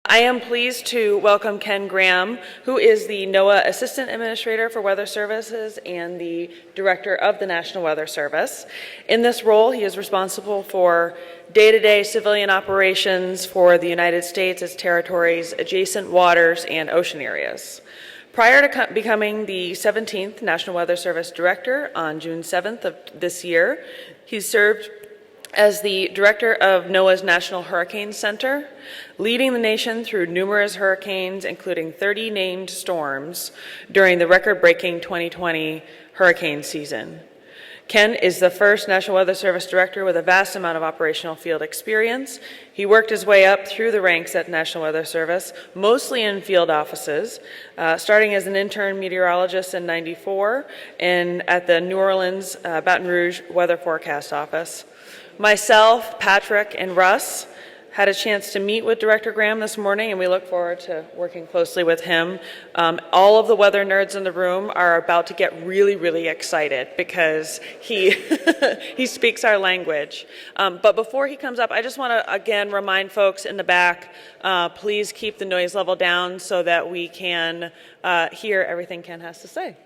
I am pleased to welcome Ken Graham, who is the NOAA Assistant Administrator for Weather Services and the Director of the National Weather Service. In this role, he is responsible for day-to-day civilian operations for the United States, its territories, adjacent waters, and ocean areas. Prior to becoming the 17th National Weather Service Director on June 7th of this year, he served as the director of NOAA's National Hurricane Center, leading the nation through numerous hurricanes, including 30 named storms during the record-breaking 2020 hurricane season. Ken is the first National Weather Service director with a vast amount of operational field experience. He worked his way up through the ranks at National Weather Service, mostly in field offices, starting as an intern meteorologist in '94 and at the New Orleans, Baton Rouge Weather Forecast Office. Myself, Patrick, and Russ had a chance to meet with Director Graham this morning, and we look forward to working closely with him. All of the weather nerds in the room are about to get really, really excited because he he speaks our language. But before he comes up, I just want to again remind folks in the back, please keep the noise level down so that we can hear everything Ken has to say.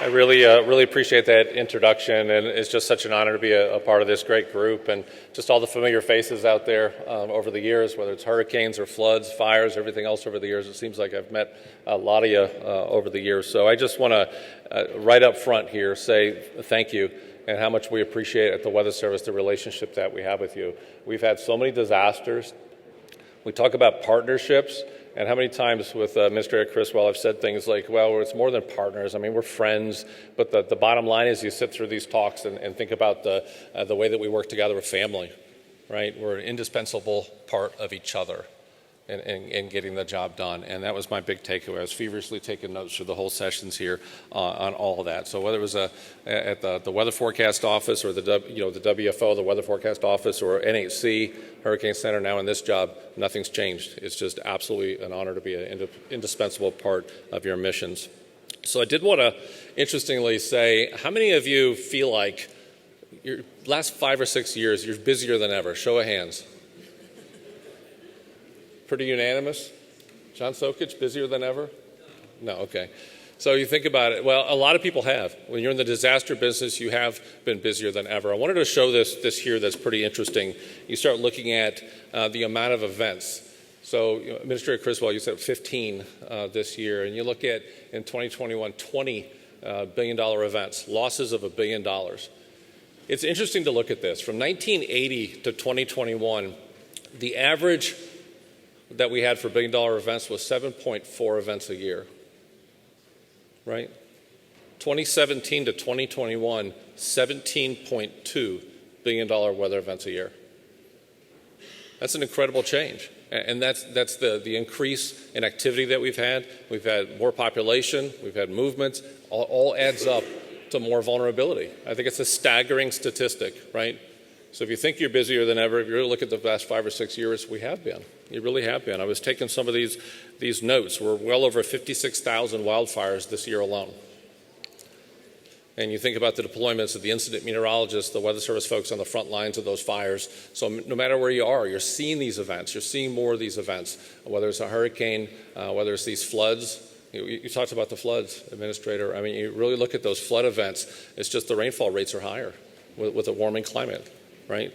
I really appreciate that introduction, and it's just such an honor to be a part of this great group, and just all the familiar faces out there over the years, whether it's hurricanes or floods, fires, everything else over the years. It seems like I've met a lot of you over the years. So I just want to, right up front here, say thank you and how much we appreciate at the Weather Service the relationship that we have with you. We've had so many disasters. We talk about partnerships. And how many times with Administrator Criswell I've said things like, well, it's more than partners. I mean, we're friends. But the bottom line is you sit through these talks and think about the way that we work together with family, right? We're an indispensable part of each other in getting the job done. And that was my big takeaway. I was feverishly taking notes through the whole sessions here on all of that. So whether it was at the Weather Forecast Office or the WFO, the Weather Forecast Office, or NHC, Hurricane Center, now in this job, nothing's changed. It's just absolutely an honor to be an indispensable part of your missions. So I did want to interestingly say, how many of you feel like your last 5 or 6 years, you're busier than ever? Show of hands. Pretty unanimous? John Sokich, busier than ever? No, okay. So you think about it, well, a lot of people have. When you're in the disaster business, you have been busier than ever. I wanted to show this here that's pretty interesting. You start looking at the amount of events. So, Administrator Criswell, you said 15 this year, and you look at, in 2021, $20 billion events, losses of $1 billion. It's interesting to look at this. From 1980 to 2021, the average that we had for $1 billion events was 7.4 events a year, right? 2017 to 2021, $17.2 billion weather events a year. That's an incredible change. And that's the increase in activity that we've had. We've had more population, we've had movements, all adds up to more vulnerability. I think it's a staggering statistic, right? So if you think you're busier than ever, if you really look at the past 5 or 6 years, we have been. You really have been. I was taking some of these notes. We're well over 56,000 wildfires this year alone. And you think about the deployments of the incident meteorologists, the Weather Service folks on the front lines of those fires. So no matter where you are, you're seeing these events. You're seeing more of these events, whether it's a hurricane, whether it's these floods. You talked about the floods, Administrator. I mean, you really look at those flood events. It's just the rainfall rates are higher with a warming climate, right?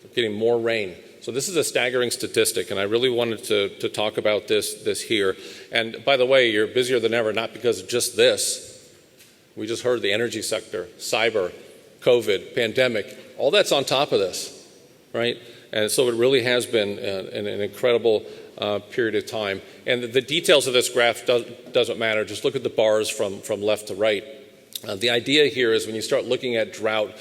We're getting more rain. So this is a staggering statistic, and I really wanted to talk about this here. And by the way, you're busier than ever, not because of just this. We just heard the energy sector, cyber, COVID, pandemic, all that's on top of this, right? And so it really has been an incredible period of time. And the details of this graph doesn't matter. Just look at the bars from left to right. The idea here is when you start looking at drought,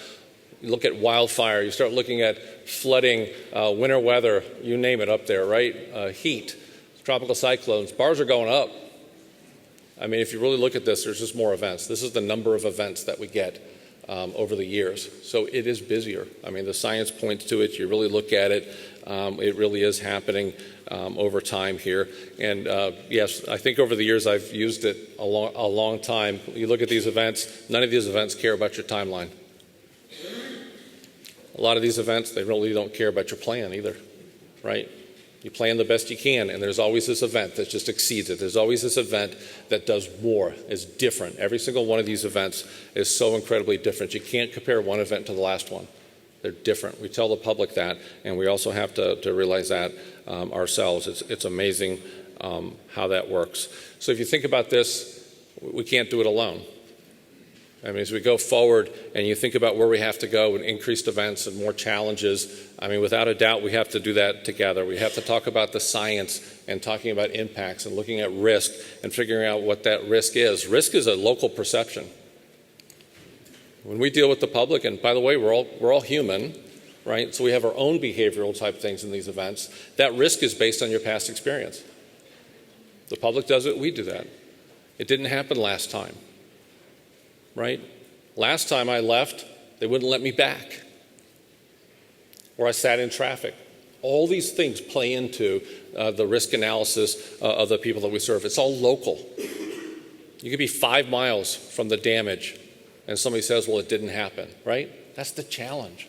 you look at wildfire, you start looking at flooding, winter weather, you name it up there, right? Heat, tropical cyclones, bars are going up. I mean, if you really look at this, there's just more events. This is the number of events that we get over the years. So it is busier. I mean, the science points to it. You really look at it. It really is happening over time here. And yes, I think over the years I've used it a long time. You look at these events, none of these events care about your timeline. A lot of these events, they really don't care about your plan either, right? You plan the best you can, and there's always this event that just exceeds it. There's always this event that does more, is different. Every single one of these events is so incredibly different. You can't compare one event to the last one. They're different. We tell the public that, and we also have to realize that ourselves. It's amazing how that works. So if you think about this, we can't do it alone. I mean, as we go forward and you think about where we have to go and increased events and more challenges, I mean, without a doubt, we have to do that together. We have to talk about the science and talking about impacts and looking at risk and figuring out what that risk is. Risk is a local perception. When we deal with the public, and by the way, we're all human, right? So we have our own behavioral type things in these events. That risk is based on your past experience. The public does it, we do that. It didn't happen last time. Right? Last time I left, they wouldn't let me back. Or I sat in traffic. All these things play into the risk analysis of the people that we serve. It's all local. You could be 5 miles from the damage, and somebody says, well, it didn't happen, right? That's the challenge.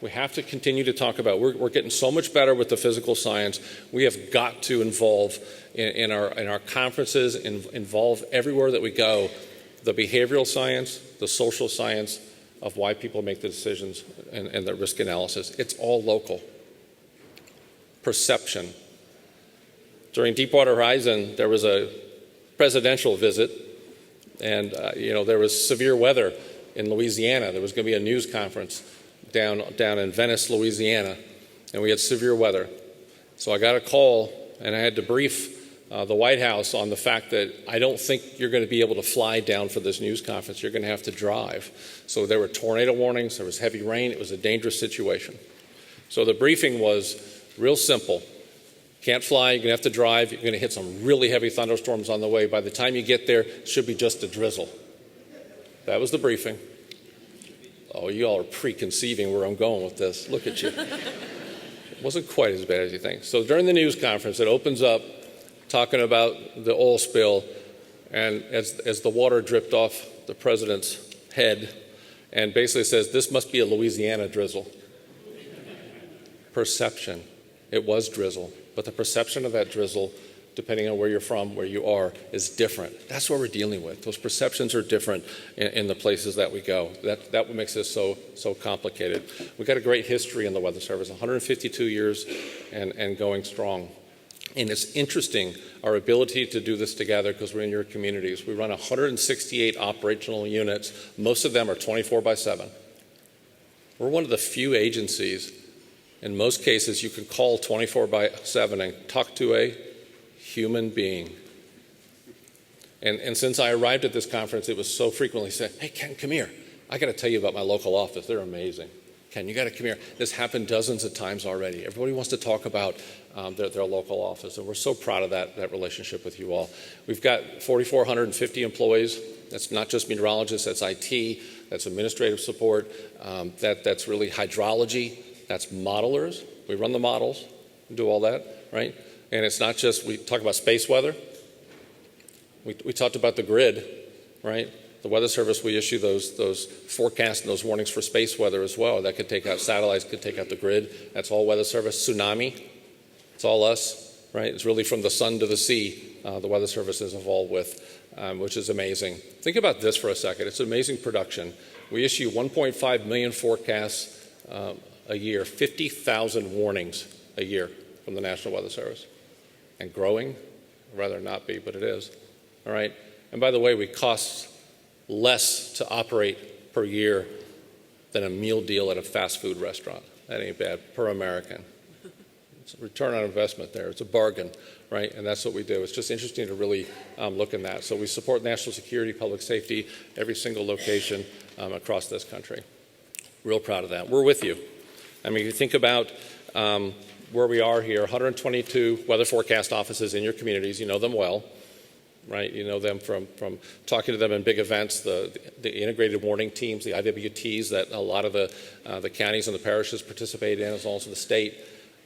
We have to continue to talk about, we're getting so much better with the physical science. We have got to involve in our conferences, involve everywhere that we go, the behavioral science, the social science of why people make the decisions and the risk analysis. It's all local. Perception. During Deepwater Horizon, there was a presidential visit, and there was severe weather in Louisiana. There was going to be a news conference down in Venice, Louisiana, and we had severe weather. So I got a call, and I had to brief the White House on the fact that I don't think you're going to be able to fly down for this news conference. You're going to have to drive. So there were tornado warnings. There was heavy rain. It was a dangerous situation. So the briefing was real simple. Can't fly. You're going to have to drive. You're going to hit some really heavy thunderstorms on the way. By the time you get there, it should be just a drizzle. That was the briefing. Oh, you all are preconceiving where I'm going with this. Look at you. It wasn't quite as bad as you think. So during the news conference, it opens up talking about the oil spill, and as the water dripped off the president's head, and basically says, this must be a Louisiana drizzle. Perception. It was drizzle, but the perception of that drizzle, depending on where you're from, where you are, is different. That's what we're dealing with. Those perceptions are different in the places that we go. That what makes this so complicated. We've got a great history in the Weather Service, 152 years and going strong. And it's interesting, our ability to do this together, because we're in your communities. We run 168 operational units. Most of them are 24/7. We're one of the few agencies, in most cases, you can call 24/7 and talk to a human being. And since I arrived at this conference, it was so frequently said, hey, Ken, come here. I got to tell you about my local office. They're amazing. Ken, you got to come here. This happened dozens of times already. Everybody wants to talk about their local office, and we're so proud of that relationship with you all. We've got 4,450 employees. That's not just meteorologists. That's IT. That's administrative support. That's really hydrology. That's modelers. We run the models. We do all that, right? And it's not just, we talk about space weather. We talked about the grid, right? The Weather Service, we issue those forecasts and those warnings for space weather as well. That could take out satellites, could take out the grid. That's all Weather Service. Tsunami, it's all us, right? It's really from the sun to the sea the Weather Service is involved with, which is amazing. Think about this for a second. It's amazing production. We issue 1.5 million forecasts a year, 50,000 warnings a year from the National Weather Service. And growing, I'd rather not be, but it is. All right. And by the way, we cost less to operate per year than a meal deal at a fast food restaurant. That ain't bad, per American. It's a return on investment there. It's a bargain, right? And that's what we do. It's just interesting to really look in that. So we support national security, public safety, every single location across this country. Real proud of that. We're with you. I mean, you think about where we are here, 122 weather forecast offices in your communities. You know them well. Right, you know them from talking to them in big events, the integrated warning teams, the IWTs that a lot of the counties and the parishes participate in, as well as the state.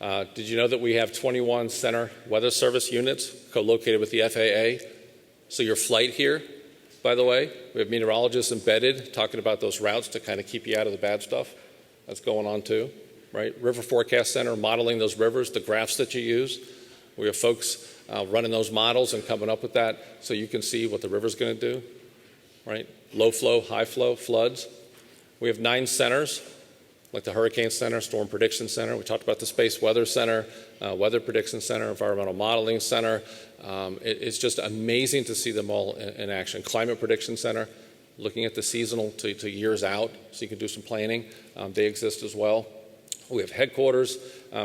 Did you know that we have 21 center weather service units co-located with the FAA? So your flight here, by the way, we have meteorologists embedded talking about those routes to kind of keep you out of the bad stuff. that's going on too, right? River Forecast Center, modeling those rivers, the graphs that you use. We have folks running those models and coming up with that so you can see what the river's going to do, right? Low flow, high flow, floods. We have 9 centers, like the Hurricane Center, Storm Prediction Center. We talked about the Space Weather Center, Weather Prediction Center, Environmental Modeling Center. It's just amazing to see them all in action. Climate Prediction Center, looking at the seasonal to years out, so you can do some planning. They exist as well. We have headquarters,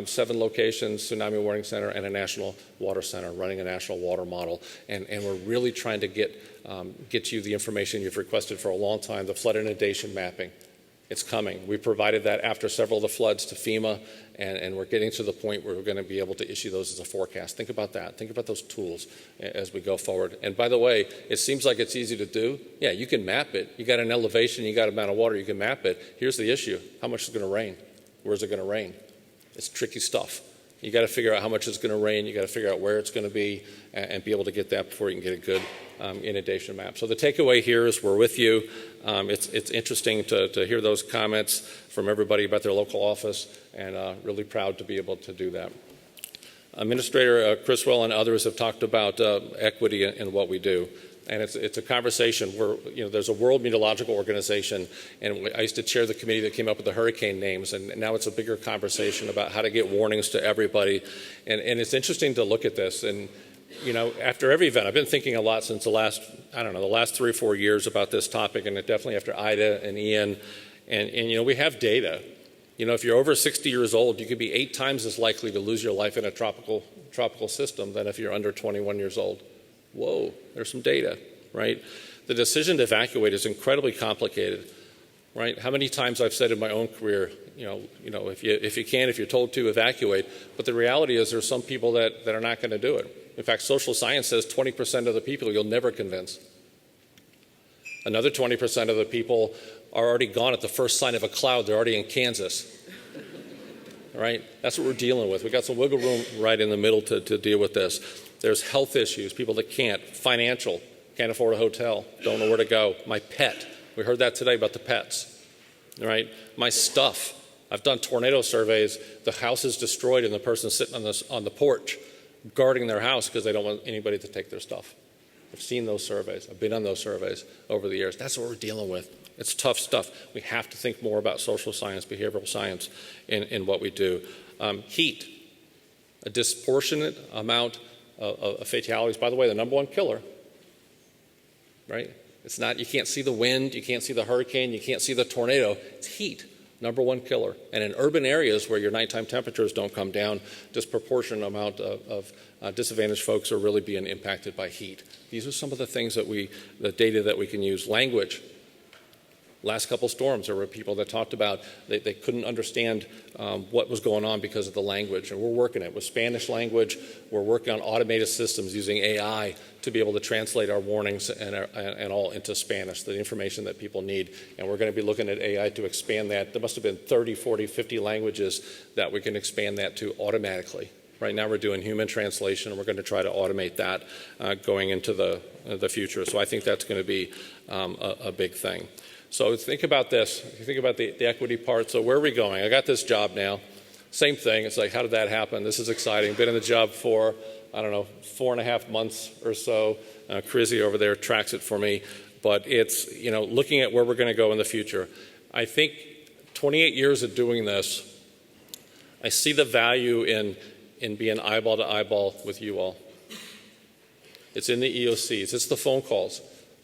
7 locations, Tsunami Warning Center, and a National Water Center, running a national water model. And we're really trying to get you the information you've requested for a long time, the flood inundation mapping. It's coming. We provided that after several of the floods to FEMA, and we're getting to the point where we're going to be able to issue those as a forecast. Think about that. Think about those tools as we go forward. And by the way, it seems like it's easy to do. Yeah, you can map it. You got an elevation, you got an amount of water, you can map it. Here's the issue. How much is going to rain? Where's it going to rain? It's tricky stuff. You got to figure out how much it's going to rain. You got to figure out where it's going to be and be able to get that before you can get a good inundation map. So the takeaway here is we're with you. It's interesting to hear those comments from everybody about their local office, and really proud to be able to do that. Administrator Criswell and others have talked about equity in what we do. And it's a conversation where, there's a World Meteorological Organization, and I used to chair the committee that came up with the hurricane names, and now it's a bigger conversation about how to get warnings to everybody. And it's interesting to look at this. And, after every event, I've been thinking a lot since the last 3 or 4 years about this topic, and definitely after Ida and Ian. And we have data. If you're over 60 years old, you could be 8 times as likely to lose your life in a tropical system than if you're under 21 years old. Whoa, there's some data, right? The decision to evacuate is incredibly complicated, right? How many times I've said in my own career, if you're told to evacuate, but the reality is there's some people that are not going to do it. In fact, social science says 20% of the people you'll never convince. Another 20% of the people are already gone at the first sign of a cloud. They're already in Kansas, right? That's what we're dealing with. We got some wiggle room right in the middle to deal with this. There's health issues, people that can't, financial, can't afford a hotel, don't know where to go. My pet, we heard that today about the pets, right? My stuff, I've done tornado surveys, the house is destroyed and the person's sitting on the porch guarding their house because they don't want anybody to take their stuff. I've seen those surveys, I've been on those surveys over the years. That's what we're dealing with. It's tough stuff. We have to think more about social science, behavioral science in what we do. Heat, a disproportionate amount of fatalities. By the way, the number one killer, right? It's not, you can't see the wind, you can't see the hurricane, you can't see the tornado. It's heat, number one killer. And in urban areas where your nighttime temperatures don't come down, disproportionate amount of disadvantaged folks are really being impacted by heat. These are some of the things the data that we can use. Language. Last couple storms, there were people that talked about they couldn't understand what was going on because of the language, and we're working it with Spanish language. We're working on automated systems using AI to be able to translate our warnings and all into Spanish, the information that people need. And we're going to be looking at AI to expand that. There must have been 30, 40, 50 languages that we can expand that to automatically. Right now we're doing human translation, and we're going to try to automate that going into the future. So I think that's going to be a big thing. So think about this. If you think about the equity part, so where are we going? I got this job now. Same thing. It's like, how did that happen? This is exciting. Been in the job for, 4.5 months or so. Crizzy over there tracks it for me. But it's, looking at where we're going to go in the future. I think 28 years of doing this, I see the value in being eyeball to eyeball with you all. It's in the EOCs. It's the phone calls.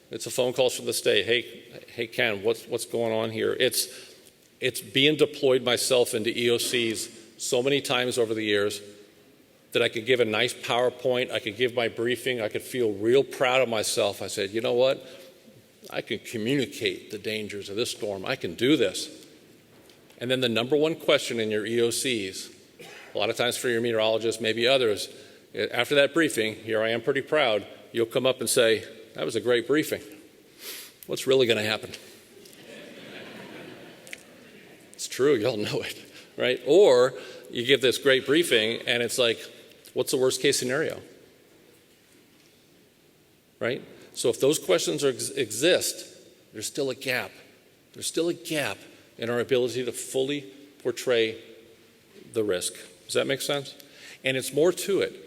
It's the phone calls from the state. Hey, Ken, what's going on here? It's being deployed myself into EOCs so many times over the years that I could give a nice PowerPoint. I could give my briefing. I could feel real proud of myself. I said, you know what? I can communicate the dangers of this storm. I can do this. And then the number one question in your EOCs, a lot of times for your meteorologists, maybe others, after that briefing, here I am pretty proud, you'll come up and say, that was a great briefing. What's really going to happen? It's true, y'all know it, right? Or you give this great briefing and it's like, what's the worst case scenario? Right? So if those questions exist, there's still a gap. There's still a gap in our ability to fully portray the risk. Does that make sense? And it's more to it.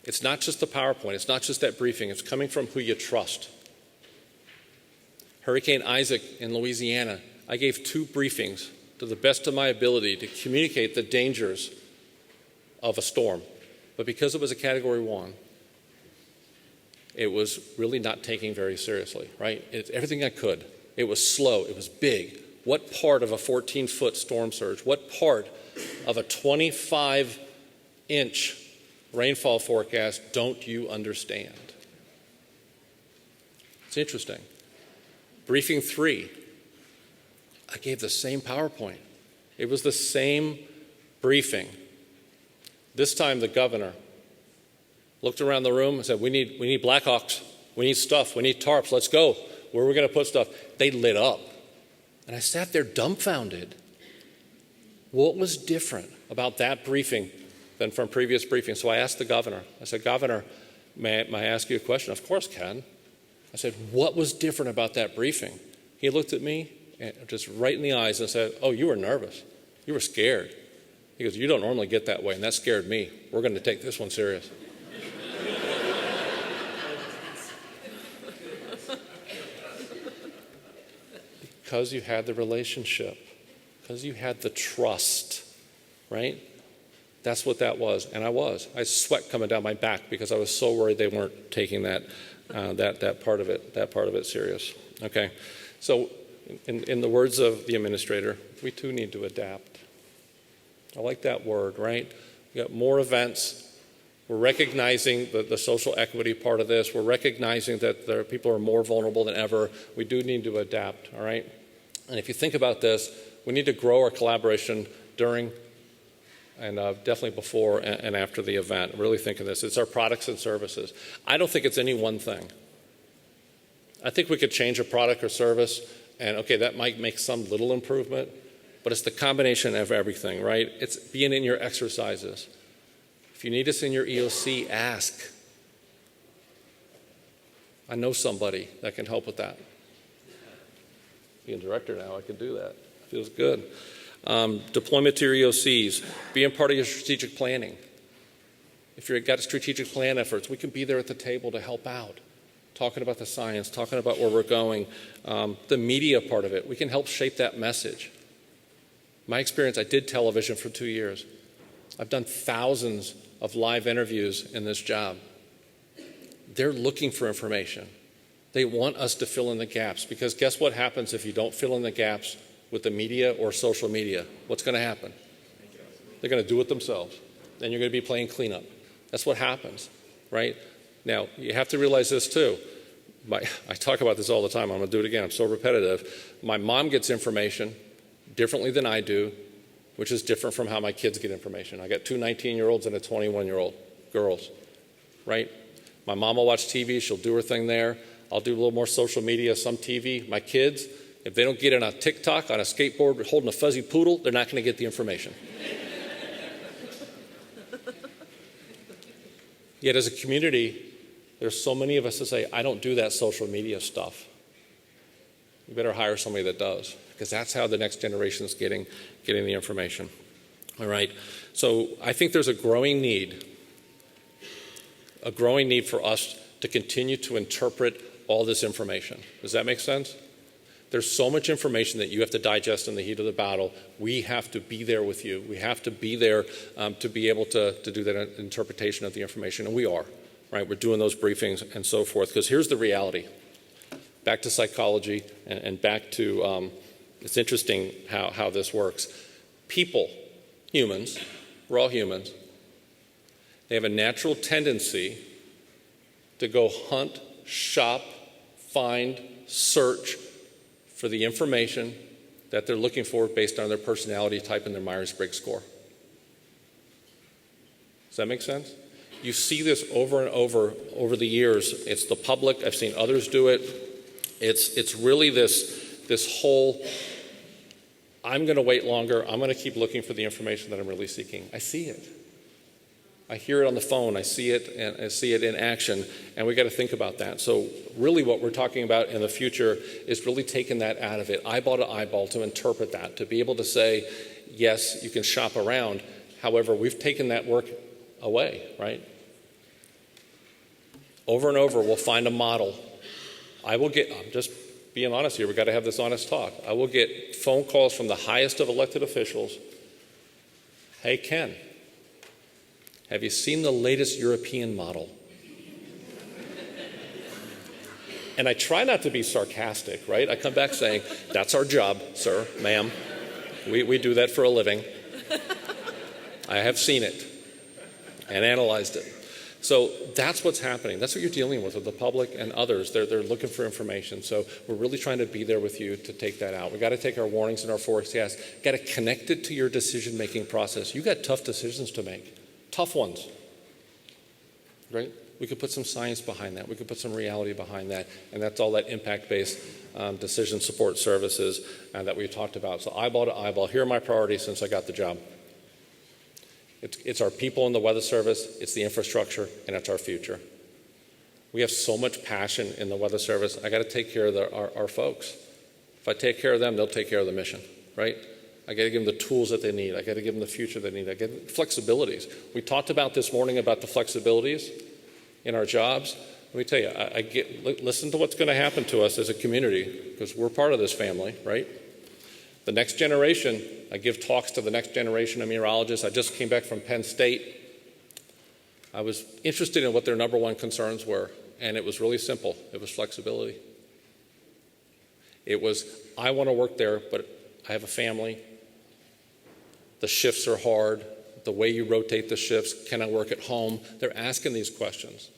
It's not just the PowerPoint. It's not just that briefing. It's coming from who you trust. Hurricane Isaac in Louisiana, I gave 2 briefings to the best of my ability to communicate the dangers of a storm. But because it was a Category 1, it was really not taken very seriously, right? It's everything I could. It was slow. It was big. What part of a 14-foot storm surge, what part of a 25-inch rainfall forecast don't you understand? It's interesting. Briefing 3, I gave the same PowerPoint. It was the same briefing. This time the governor looked around the room and said, we need Blackhawks, we need stuff, we need tarps, let's go. Where are we going to put stuff? They lit up. And I sat there dumbfounded. What was different about that briefing than from previous briefings? So I asked the governor. I said, Governor, may I ask you a question? Of course, Ken. I said, what was different about that briefing? He looked at me and just right in the eyes and said, oh, you were nervous. You were scared. He goes, you don't normally get that way, and that scared me. We're going to take this one serious. Because you had the relationship, because you had the trust, right? That's what that was, and I was. I had sweat coming down my back because I was so worried they weren't taking that part of it serious. Okay, so in the words of the administrator, we too need to adapt. I like that word, right? We got more events. We're recognizing the social equity part of this. We're recognizing that people are more vulnerable than ever. We do need to adapt, all right? And if you think about this, we need to grow our collaboration during and definitely before and after the event. Really think of this. It's our products and services. I don't think it's any one thing. I think we could change a product or service, and okay, that might make some little improvement, but it's the combination of everything, right? It's being in your exercises. If you need us in your EOC, ask. I know somebody that can help with that. Being director now, I can do that. Feels good. Deployment to your EOCs, being part of your strategic planning. If you've got strategic plan efforts, we can be there at the table to help out. Talking about the science, talking about where we're going. The media part of it, we can help shape that message. My experience, I did television for 2 years. I've done thousands of live interviews in this job. They're looking for information. They want us to fill in the gaps, because guess what happens if you don't fill in the gaps with the media or social media? What's going to happen? They're going to do it themselves. Then you're going to be playing cleanup. That's what happens, right? Now, you have to realize this too. I talk about this all the time. I'm going to do it again. I'm so repetitive. My mom gets information differently than I do, which is different from how my kids get information. I got 2 19-year-olds and a 21-year-old girls, right? My mom will watch TV. She'll do her thing there. I'll do a little more social media, some TV. My kids, if they don't get it on TikTok, on a skateboard, holding a fuzzy poodle, they're not going to get the information. Yet as a community, there's so many of us that say, I don't do that social media stuff. You better hire somebody that does, because that's how the next generation is getting the information. All right. So I think there's a growing need for us to continue to interpret all this information. Does that make sense? There's so much information that you have to digest in the heat of the battle. We have to be there with you. We have to be there to be able to do that interpretation of the information, and we are, right? We're doing those briefings and so forth, because here's the reality. Back to psychology and back to, it's interesting how this works. People, humans, we're all humans, they have a natural tendency to go hunt, shop, find, search for the information that they're looking for based on their personality type and their Myers-Briggs score. Does that make sense? You see this over and over the years. It's the public. I've seen others do it. It's really this whole, I'm going to wait longer. I'm going to keep looking for the information that I'm really seeking. I see it. I hear it on the phone, I see it, and I see it in action, and we got to think about that. So really what we're talking about in the future is really taking that out of it, eyeball to eyeball, to interpret that, to be able to say, yes, you can shop around. However, we've taken that work away, right? Over and over, we'll find a model. I'm just being honest here, we've got to have this honest talk. I will get phone calls from the highest of elected officials. Hey, Ken, have you seen the latest European model? And I try not to be sarcastic, right? I come back saying, that's our job, sir, ma'am. We do that for a living. I have seen it and analyzed it. So that's what's happening. That's what you're dealing with the public and others. They're looking for information. So we're really trying to be there with you to take that out. We got to take our warnings and our forecasts, got to connect it to your decision-making process. You got tough decisions to make, tough ones, right? We could put some science behind that. We could put some reality behind that. And that's all that impact-based decision support services that we talked about. So eyeball to eyeball, here are my priorities since I got the job. It's our people in the Weather Service, it's the infrastructure, and it's our future. We have so much passion in the Weather Service. I got to take care of our folks. If I take care of them, they'll take care of the mission, right? I got to give them the tools that they need. I got to give them the future they need. I get flexibilities. We talked about this morning about the flexibilities in our jobs. Let me tell you, listen to what's going to happen to us as a community, because we're part of this family, right? The next generation, I give talks to the next generation of meteorologists. I just came back from Penn State. I was interested in what their number one concerns were, and it was really simple. It was flexibility. It was, I want to work there, but I have a family. The shifts are hard. The way you rotate the shifts, can I work at home? They're asking these questions,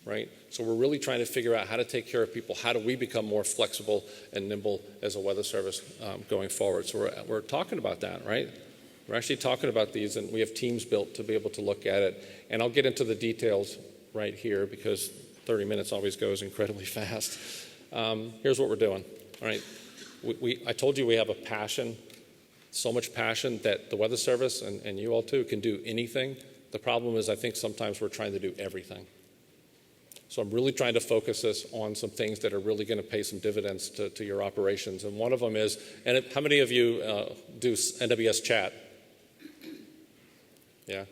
right? So we're really trying to figure out how to take care of people. How do we become more flexible and nimble as a weather service going forward? So we're talking about that, right? We're actually talking about these, and we have teams built to be able to look at it. And I'll get into the details right here because 30 minutes always goes incredibly fast. Here's what we're doing, all right? I told you we have a passion, so much passion that the Weather Service and you all too can do anything. The problem is I think sometimes we're trying to do everything. So I'm really trying to focus this on some things that are really going to pay some dividends to your operations. And one of them is, and how many of you do NWS chat? Yeah,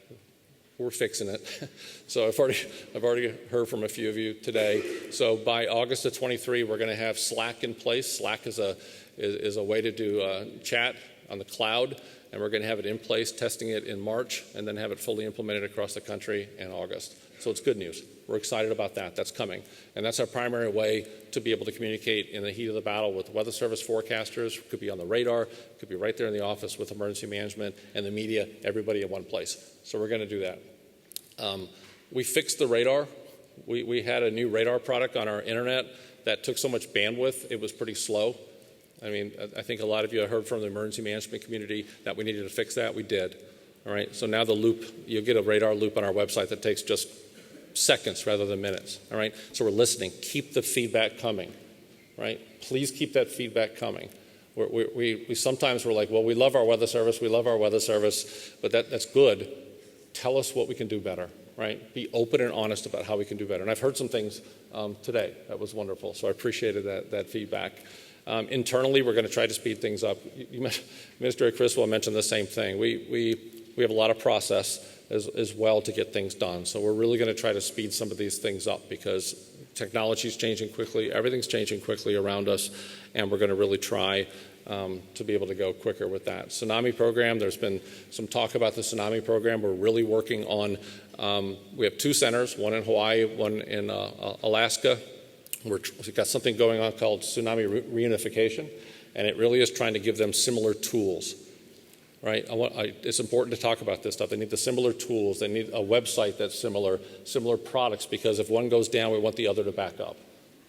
we're fixing it. So I've already heard from a few of you today. So by August of 23, we're going to have Slack in place. Slack is a way to do chat on the cloud, and we're going to have it in place, testing it in March, and then have it fully implemented across the country in August. So it's good news. We're excited about that. That's coming. And that's our primary way to be able to communicate in the heat of the battle with Weather Service forecasters. Could be on the radar, could be right there in the office with emergency management and the media, everybody in one place. So we're going to do that. We fixed the radar. We had a new radar product on our internet that took so much bandwidth, it was pretty slow. I mean, I think a lot of you have heard from the emergency management community that we needed to fix that. We did. All right. So now the loop, you'll get a radar loop on our website that takes just seconds rather than minutes. All right. So we're listening. Keep the feedback coming. Right. Please keep that feedback coming. We sometimes we're like, well, we love our weather service. We love our weather service, but that's good. Tell us what we can do better. Right. Be open and honest about how we can do better. And I've heard some things today that was wonderful. So I appreciated that feedback. Internally, we're going to try to speed things up. Minister Criswell mentioned the same thing. We have a lot of process as well to get things done. So we're really going to try to speed some of these things up because technology is changing quickly. Everything's changing quickly around us, and we're going to really try to be able to go quicker with that. Tsunami program, there's been some talk about the tsunami program. We're really working on, we have 2 centers, one in Hawaii, one in Alaska. We've got something going on called tsunami reunification, and it really is trying to give them similar tools, right? It's important to talk about this stuff. They need the similar tools. They need a website that's similar products, because if one goes down, we want the other to back up,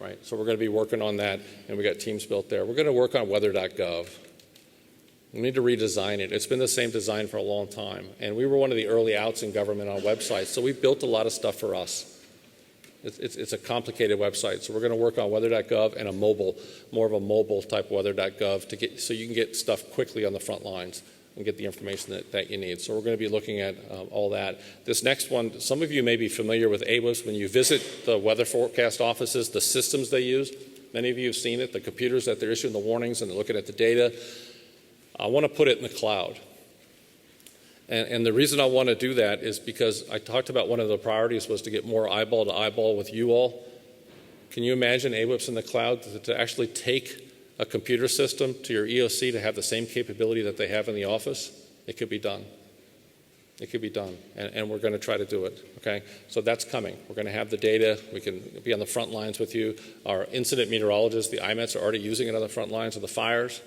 right? So we're going to be working on that, and we got teams built there. We're going to work on weather.gov. We need to redesign it. It's been the same design for a long time, and we were one of the early outs in government on websites, so we built a lot of stuff for us. It's a complicated website, so we're going to work on weather.gov and more of a mobile type weather.gov so you can get stuff quickly on the front lines. and get the information that you need. So we're going to be looking at all that. This next one, some of you may be familiar with AWIPS. When you visit the weather forecast offices, the systems they use, many of you have seen it, the computers that they're issuing the warnings and they're looking at the data. I want to put it in the cloud. And the reason I want to do that is because I talked about one of the priorities was to get more eyeball to eyeball with you all. Can you imagine AWIPS in the cloud to actually take a computer system to your EOC to have the same capability that they have in the office? It could be done. It could be done, and we're going to try to do it, okay? So that's coming. We're going to have the data. We can be on the front lines with you. Our incident meteorologists, the IMETs, are already using it on the front lines of the fires.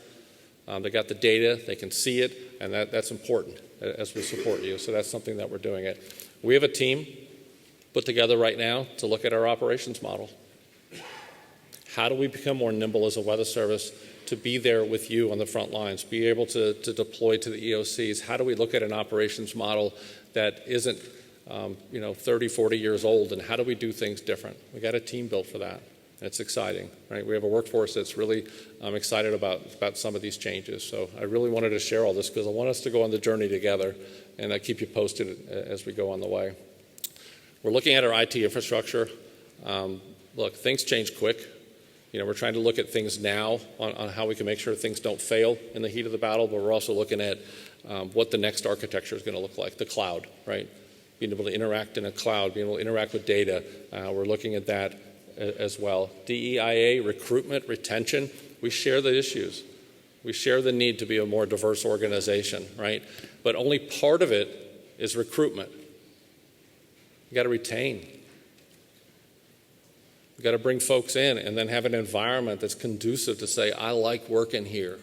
They got the data. They can see it, and that's important as we support you. So that's something that we're doing it. We have a team put together right now to look at our operations model. How do we become more nimble as a weather service to be there with you on the front lines, be able to deploy to the EOCs? How do we look at an operations model that isn't 30, 40 years old, and how do we do things different? We got a team built for that. It's exciting, right? We have a workforce that's really excited about some of these changes. So I really wanted to share all this because I want us to go on the journey together, and I keep you posted as we go on the way. We're looking at our IT infrastructure. Look, things change quick. We're trying to look at things now on how we can make sure things don't fail in the heat of the battle, but we're also looking at what the next architecture is going to look like, the cloud, right? Being able to interact in a cloud, being able to interact with data. We're looking at that as well. DEIA, recruitment, retention, we share the issues. We share the need to be a more diverse organization, right? But only part of it is recruitment. You got to retain. You've got to bring folks in and then have an environment that's conducive to say, I like working here,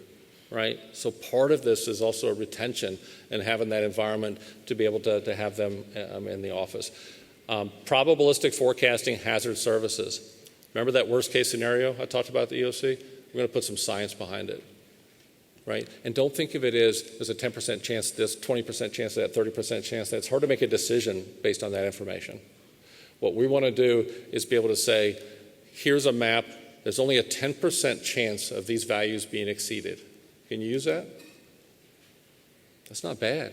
right? So part of this is also a retention and having that environment to be able to have them in the office. Probabilistic forecasting, hazard services. Remember that worst case scenario I talked about at the EOC? We're going to put some science behind it, right? And don't think of it as there's a 10% chance this, 20% chance that, 30% chance that. It's hard to make a decision based on that information. What we want to do is be able to say, here's a map. There's only a 10% chance of these values being exceeded. Can you use that? That's not bad.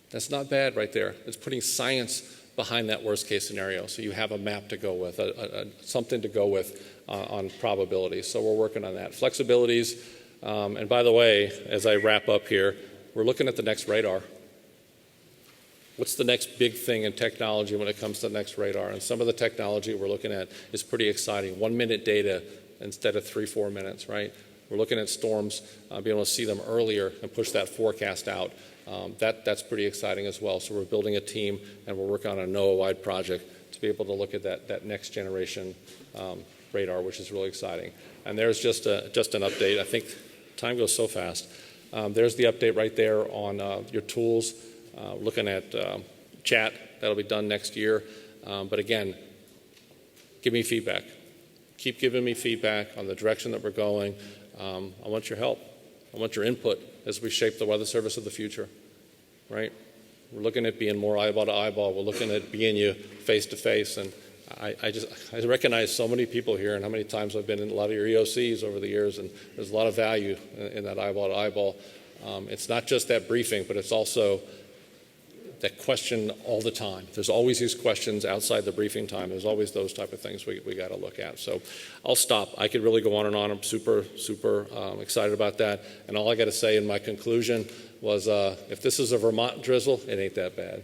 That's not bad right there. It's putting science behind that worst case scenario. So you have a map to go with, something to go with on probabilities. So we're working on that. Flexibilities. And by the way, as I wrap up here, we're looking at the next radar. What's the next big thing in technology when it comes to the next radar? And some of the technology we're looking at is pretty exciting. 1 minute data instead of 3-4 minutes, right? We're looking at storms, being able to see them earlier and push that forecast out. That's pretty exciting as well. So we're building a team and we're working on a NOAA-wide project to be able to look at that next generation radar, which is really exciting. And there's just an update. I think time goes so fast. There's the update right there on your tools. Looking at chat, that'll be done next year. But again, give me feedback. Keep giving me feedback on the direction that we're going. I want your help. I want your input as we shape the weather service of the future, right? We're looking at being more eyeball to eyeball. We're looking at being you face to face. And I recognize so many people here and how many times I've been in a lot of your EOCs over the years, and there's a lot of value in that eyeball to eyeball. It's not just that briefing, but it's also that question all the time. There's always these questions outside the briefing time. There's always those type of things we got to look at. So I'll stop. I could really go on and on. I'm super excited about that. And all I got to say in my conclusion was if this is a Vermont drizzle, it ain't that bad.